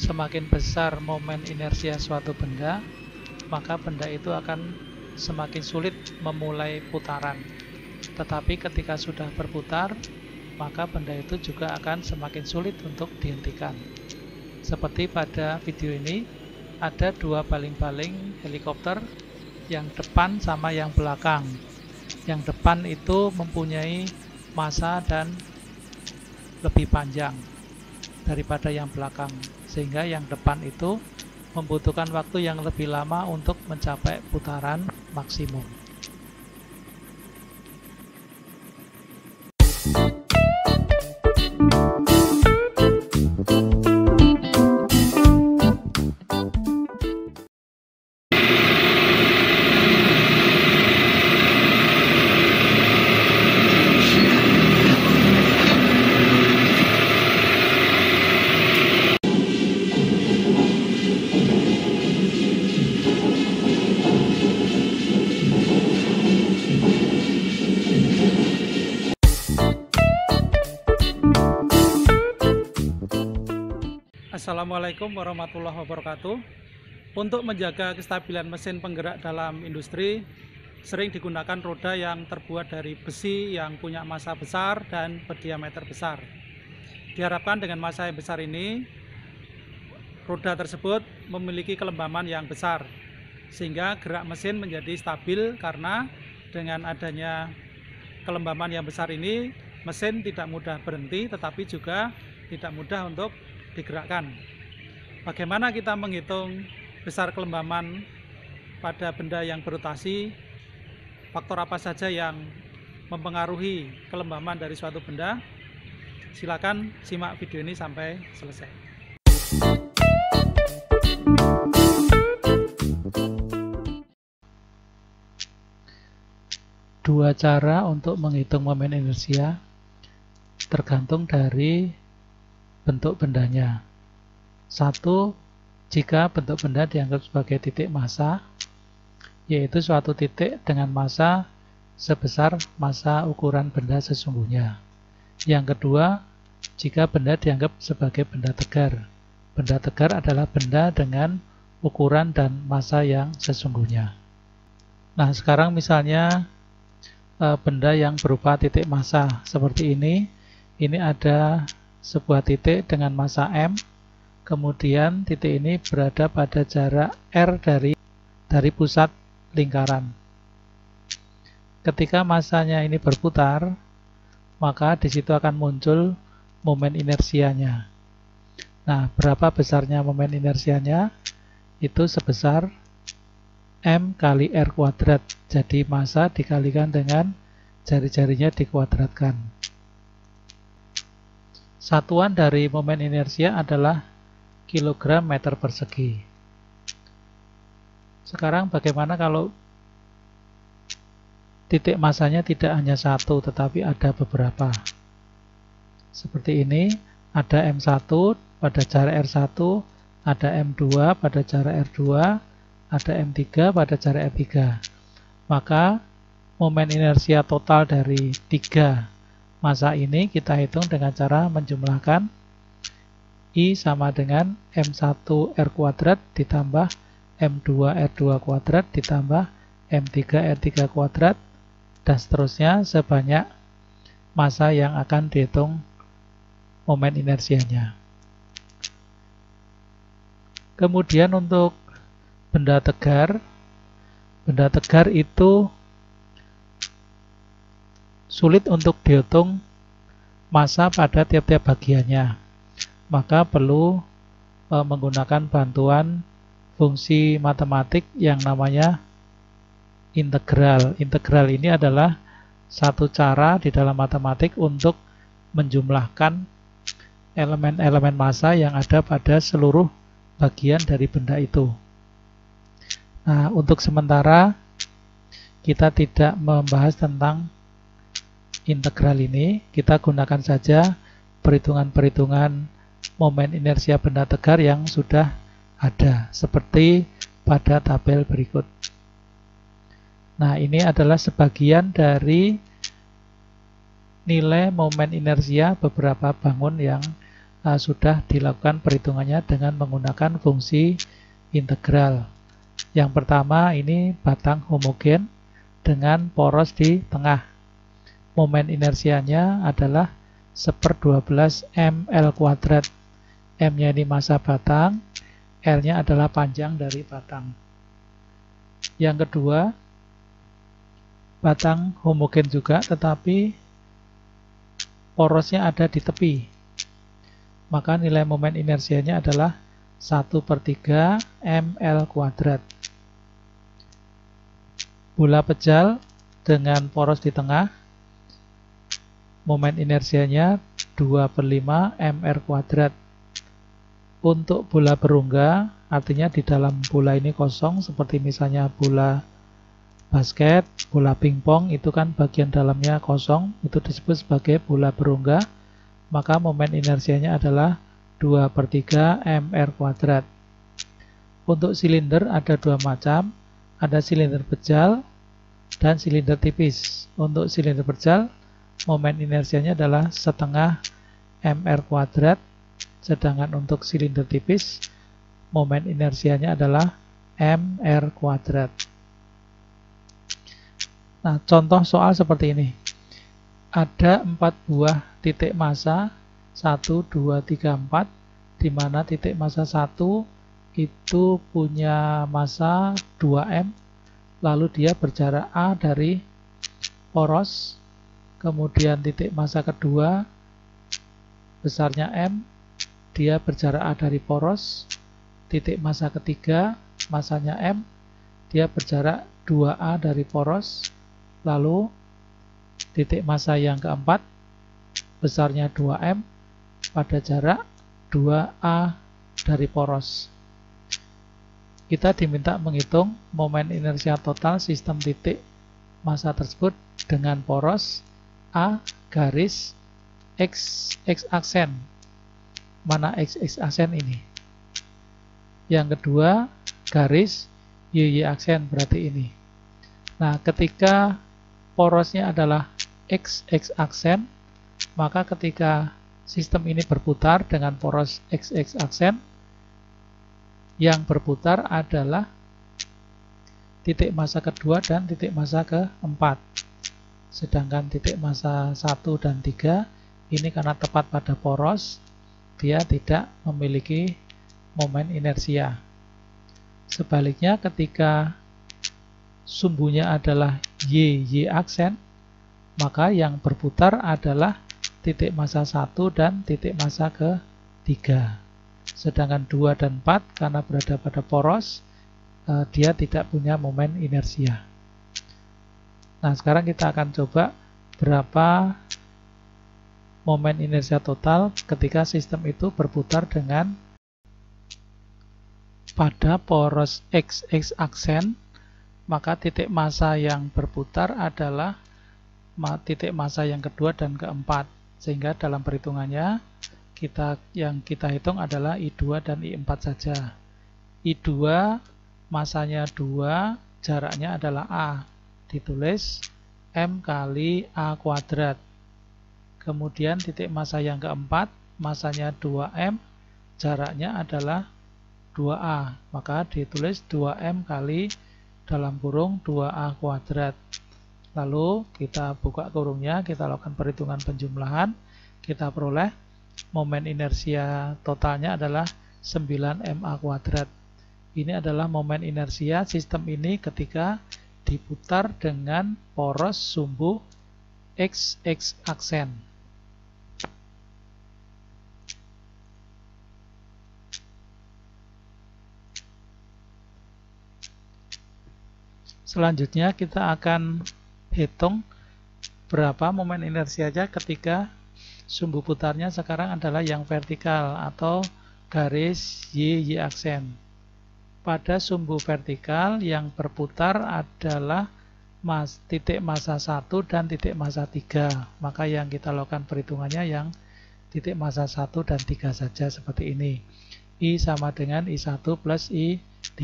semakin besar momen inersia suatu benda, maka benda itu akan semakin sulit memulai putaran. Tetapi ketika sudah berputar, maka benda itu juga akan semakin sulit untuk dihentikan. Seperti pada video ini, ada dua baling-baling helikopter, yang depan sama yang belakang. Yang depan itu mempunyai massa dan lebih panjang daripada yang belakang, sehingga yang depan itu membutuhkan waktu yang lebih lama untuk mencapai putaran maksimum. Assalamualaikum warahmatullahi wabarakatuh. Untuk menjaga kestabilan mesin penggerak dalam industri, sering digunakan roda yang terbuat dari besi yang punya massa besar dan berdiameter besar. Diharapkan dengan massa yang besar ini, roda tersebut memiliki kelembaman yang besar, sehingga gerak mesin menjadi stabil. Karena dengan adanya kelembaman yang besar ini, mesin tidak mudah berhenti, tetapi juga tidak mudah untuk digerakkan. Bagaimana kita menghitung besar kelembaman pada benda yang berotasi? Faktor apa saja yang mempengaruhi kelembaman dari suatu benda? Silakan simak video ini sampai selesai. Dua cara untuk menghitung momen inersia tergantung dari bentuk bendanya. Satu, jika bentuk benda dianggap sebagai titik massa, yaitu suatu titik dengan massa sebesar massa ukuran benda sesungguhnya. Yang kedua, jika benda dianggap sebagai benda tegar. Benda tegar adalah benda dengan ukuran dan massa yang sesungguhnya. Nah, sekarang misalnya benda yang berupa titik massa seperti ini ada sebuah titik dengan massa M, kemudian titik ini berada pada jarak R dari pusat lingkaran. Ketika massanya ini berputar, maka di situ akan muncul momen inersianya. Nah, berapa besarnya momen inersianya? Itu sebesar M kali R kuadrat. Jadi massa dikalikan dengan jari-jarinya dikuadratkan. Satuan dari momen inersia adalah kilogram meter persegi. Sekarang bagaimana kalau titik massanya tidak hanya satu, tetapi ada beberapa? Seperti ini, ada M1 pada jarak R1, ada M2 pada jarak R2, ada M3 pada jarak R3. Maka momen inersia total dari 3 massa ini kita hitung dengan cara menjumlahkan I sama dengan M1 R kuadrat ditambah M2 R2 kuadrat ditambah M3 R3 kuadrat, dan seterusnya sebanyak massa yang akan dihitung momen inersianya. Kemudian untuk benda tegar itu sulit untuk dihitung massa pada tiap-tiap bagiannya, maka perlu menggunakan bantuan fungsi matematik yang namanya integral. Integral ini adalah satu cara di dalam matematik untuk menjumlahkan elemen-elemen massa yang ada pada seluruh bagian dari benda itu. Nah, untuk sementara kita tidak membahas tentang integral ini, kita gunakan saja perhitungan-perhitungan momen inersia benda tegar yang sudah ada, seperti pada tabel berikut. Nah, ini adalah sebagian dari nilai momen inersia beberapa bangun yang sudah dilakukan perhitungannya dengan menggunakan fungsi integral. Yang pertama ini batang homogen dengan poros di tengah. Momen inersianya adalah 1/12 ml kuadrat. M-nya ini massa batang, L-nya adalah panjang dari batang. Yang kedua, batang homogen juga, tetapi porosnya ada di tepi. Maka nilai momen inersianya adalah 1/3 ml kuadrat. Bola pejal dengan poros di tengah, momen inersianya 2/5 mr kuadrat. Untuk bola berongga, artinya di dalam bola ini kosong, seperti misalnya bola basket, bola pingpong, itu kan bagian dalamnya kosong, itu disebut sebagai bola berongga, maka momen inersianya adalah 2/3 mr kuadrat. Untuk silinder ada dua macam, ada silinder pejal dan silinder tipis. Untuk silinder pejal, momen inersianya adalah 1/2 mr kuadrat, sedangkan untuk silinder tipis, momen inersianya adalah mr kuadrat. Nah, contoh soal seperti ini. Ada 4 buah titik massa 1, 2, 3, 4, di mana titik massa 1 itu punya massa 2M, lalu dia berjarak A dari poros, kemudian titik massa kedua besarnya M, dia berjarak A dari poros, titik massa ketiga massanya M, dia berjarak 2A dari poros, lalu titik massa yang keempat besarnya 2M pada jarak 2A dari poros. Kita diminta menghitung momen inersia total sistem titik massa tersebut dengan poros A garis X aksen. Mana X aksen ini? Yang kedua garis Y aksen, berarti ini. Nah, ketika porosnya adalah X aksen, maka ketika sistem ini berputar dengan poros X aksen, yang berputar adalah titik massa kedua dan titik massa keempat. Sedangkan titik massa 1 dan 3 ini karena tepat pada poros, dia tidak memiliki momen inersia. Sebaliknya ketika sumbunya adalah Y aksen, maka yang berputar adalah titik massa 1 dan titik massa ke-3. Sedangkan 2 dan 4 karena berada pada poros, dia tidak punya momen inersia. Nah, sekarang kita akan coba berapa momen inersia total ketika sistem itu berputar dengan pada poros X aksen, maka titik massa yang berputar adalah titik massa yang kedua dan keempat. Sehingga dalam perhitungannya yang kita hitung adalah I2 dan I4 saja. I2 massanya 2, jaraknya adalah A. Ditulis M kali A kuadrat. Kemudian titik massa yang keempat, massanya 2M, jaraknya adalah 2A. Maka ditulis 2M kali dalam kurung 2A kuadrat. Lalu kita buka kurungnya, kita lakukan perhitungan penjumlahan, kita peroleh momen inersia totalnya adalah 9MA kuadrat. Ini adalah momen inersia sistem ini ketika diputar dengan poros sumbu X aksen. Selanjutnya kita akan hitung berapa momen inersianya ketika sumbu putarnya sekarang adalah yang vertikal atau garis Y aksen. Pada sumbu vertikal yang berputar adalah titik massa 1 dan titik massa 3. Maka yang kita lakukan perhitungannya yang titik massa 1 dan 3 saja seperti ini. I sama dengan I1 plus I3.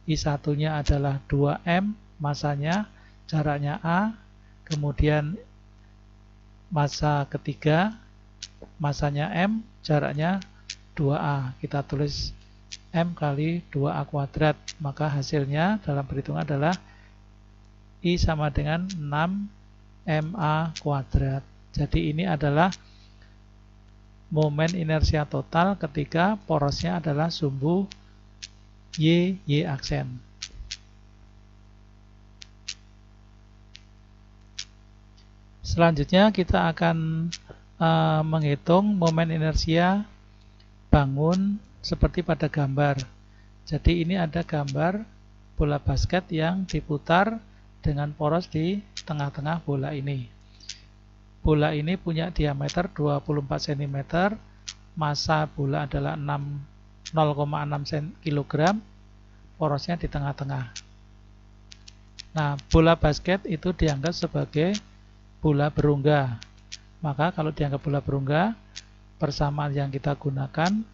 I1-nya adalah 2M, massanya, jaraknya A, kemudian massa ketiga masanya M, jaraknya 2A. Kita tulis M kali 2A kuadrat. Maka hasilnya dalam perhitungan adalah I sama dengan 6MA kuadrat. Jadi ini adalah momen inersia total ketika porosnya adalah sumbu Y aksen. Selanjutnya kita akan menghitung momen inersia bangun seperti pada gambar. Jadi ini ada gambar bola basket yang diputar dengan poros di tengah-tengah bola ini. Bola ini punya diameter 24 cm, massa bola adalah 0,6 kg, porosnya di tengah-tengah. Nah, bola basket itu dianggap sebagai bola berungga. Maka kalau dianggap bola berungga, persamaan yang kita gunakan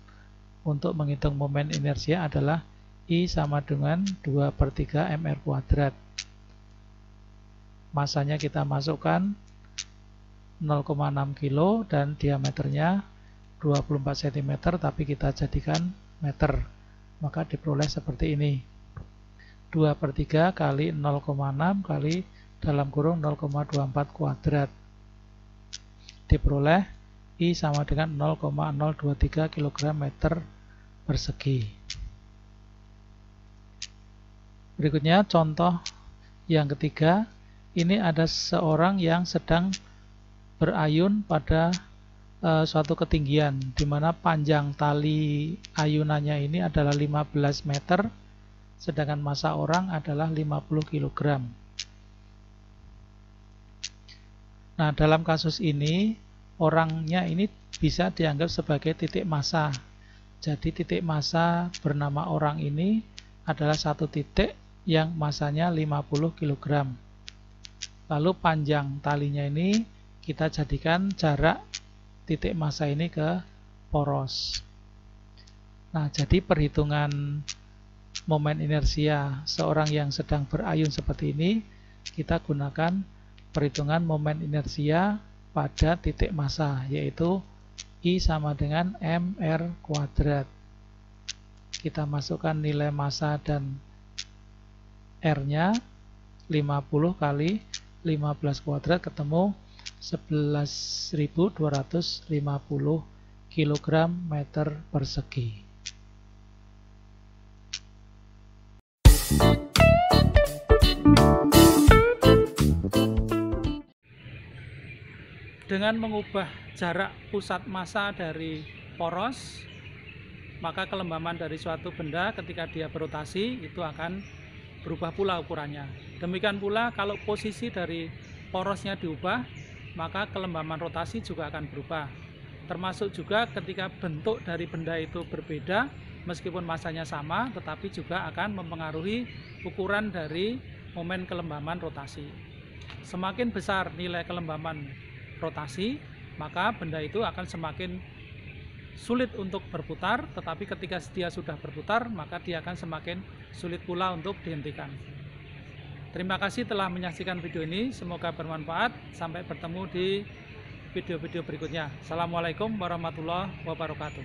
untuk menghitung momen inersia adalah I sama dengan 2/3 mr kuadrat. Masanya kita masukkan 0,6 kg dan diameternya 24 cm, tapi kita jadikan meter. Maka diperoleh seperti ini. 2/3 kali 0,6 kali dalam kurung 0,24 kuadrat. Diperoleh I sama dengan 0,023 kg meter persegi. Berikutnya contoh yang ketiga. Ini ada seorang yang sedang berayun pada suatu ketinggian, di mana panjang tali ayunannya ini adalah 15 meter, sedangkan massa orang adalah 50 kg. Nah, dalam kasus ini, orangnya ini bisa dianggap sebagai titik massa. Jadi titik massa bernama orang ini adalah satu titik yang massanya 50 kg. Lalu panjang talinya ini kita jadikan jarak titik massa ini ke poros. Nah, jadi perhitungan momen inersia seorang yang sedang berayun seperti ini, kita gunakan perhitungan momen inersia pada titik massa, yaitu I sama dengan mr kuadrat. Kita masukkan nilai massa dan R-nya, 50 kali 15 kuadrat ketemu 11.250 kg meter persegi. Dengan mengubah jarak pusat massa dari poros, maka kelembaman dari suatu benda ketika dia berotasi itu akan berubah pula ukurannya. Demikian pula kalau posisi dari porosnya diubah, maka kelembaman rotasi juga akan berubah. Termasuk juga ketika bentuk dari benda itu berbeda, meskipun massanya sama, tetapi juga akan mempengaruhi ukuran dari momen kelembaman rotasi. Semakin besar nilai kelembaman rotasi, maka benda itu akan semakin sulit untuk berputar, tetapi ketika dia sudah berputar, maka dia akan semakin sulit pula untuk dihentikan. Terima kasih telah menyaksikan video ini, semoga bermanfaat. Sampai bertemu di video-video berikutnya. Assalamualaikum warahmatullahi wabarakatuh.